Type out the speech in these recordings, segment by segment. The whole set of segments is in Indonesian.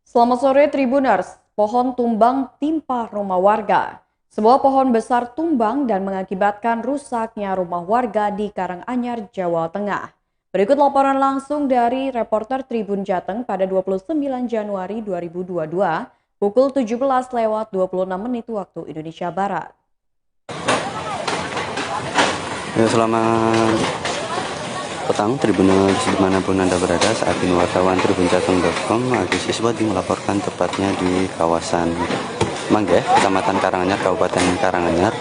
Selamat sore Tribuners, pohon tumbang timpa rumah warga. Sebuah pohon besar tumbang dan mengakibatkan rusaknya rumah warga di Karanganyar, Jawa Tengah. Berikut laporan langsung dari reporter Tribun Jateng pada 29 Januari 2022 pukul 17:26 waktu Indonesia Barat. Selamat petang Tribuners dimanapun Anda berada. Saat ini wartawan tribunjateng.com Agus Iswadi melaporkan tepatnya di kawasan Manggeh, Kecamatan Karanganyar, Kabupaten Karanganyar.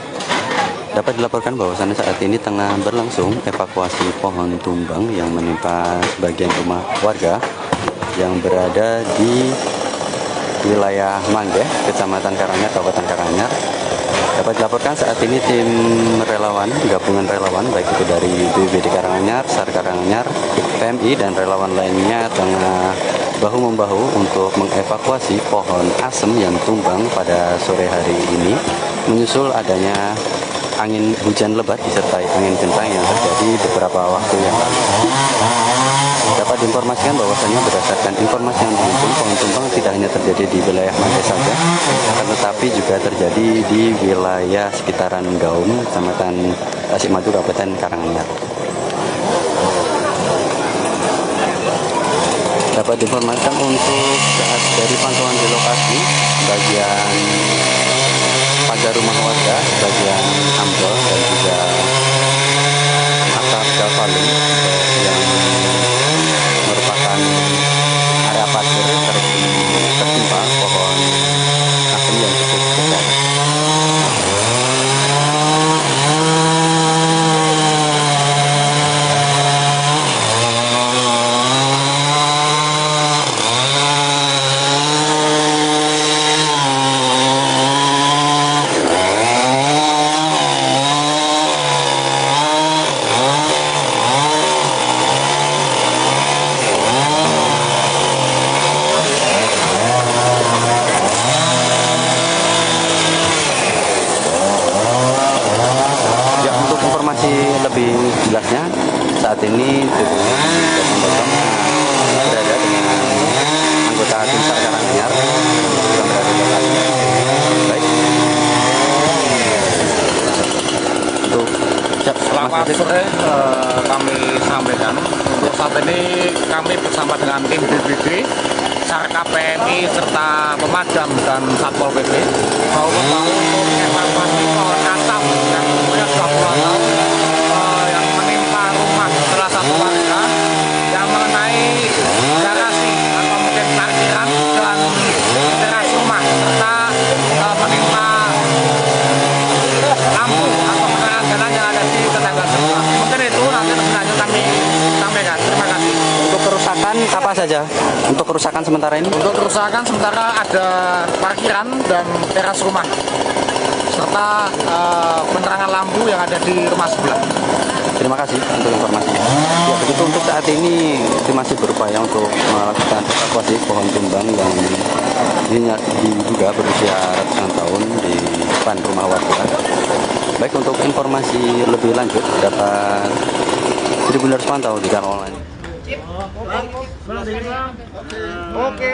Dapat dilaporkan bahwasannya saat ini tengah berlangsung evakuasi pohon tumbang yang menimpa sebagian rumah warga yang berada di wilayah Manggeh, Kecamatan Karanganyar, Kabupaten Karanganyar. Dapat dilaporkan saat ini tim relawan, gabungan relawan baik itu dari BPBD Karanganyar, SAR Karanganyar, PMI dan relawan lainnya tengah bahu-membahu untuk mengevakuasi pohon asem yang tumbang pada sore hari ini menyusul adanya angin hujan lebat disertai angin kencang yang terjadi beberapa waktu yang lalu. Dapat diinformasikan bahwasannya berdasarkan informasi yang dihimpun, pohon tumbang tidak hanya terjadi di wilayah Manggeh saja, tetapi juga terjadi di wilayah sekitaran Gaum, Kecamatan Tasikmadu, Kabupaten Karanganyar. Dapat diinformasikan untuk saat dari pantauan di lokasi, bagian pagar rumah warga, bagian ambrol dan juga atap galvalum yang merupakan area parkir tertimpa pohon asem yang cukup besar. Lebih jelasnya saat ini Tribunjateng.com berada dengan anggota tim SAR Karanganyar yang berada di lokasi. Baik. Untuk selamat sore kami sampaikan untuk saat ini kami bersama dengan tim BPBD, SAR KPMI serta pemadam dan Satpol PP mau untuk evakuasi pohon asam yang umurnya sudah puluhan tahun yang menimpa rumah salah satu warga yang mengenai garasi atau mungkin parkiran dan teras rumah serta menimpa lampu atau penerangan jalan yang ada di tetangga sebelah. Mungkin itu nanti lebih lanjut kami sampaikan. Terima kasih. Untuk kerusakan apa saja? Untuk kerusakan sementara ini? Untuk kerusakan sementara ada parkiran dan teras rumah serta penerangan lampu yang ada di rumah sebelah. Terima kasih untuk informasinya. Ya, begitu untuk saat ini tim masih berupaya untuk melakukan evakuasi pohon tumbang yang diduga berusia ratusan tahun di depan rumah warga. Baik, untuk informasi lebih lanjut dapat Tribuners pantau di kanal online. Oke.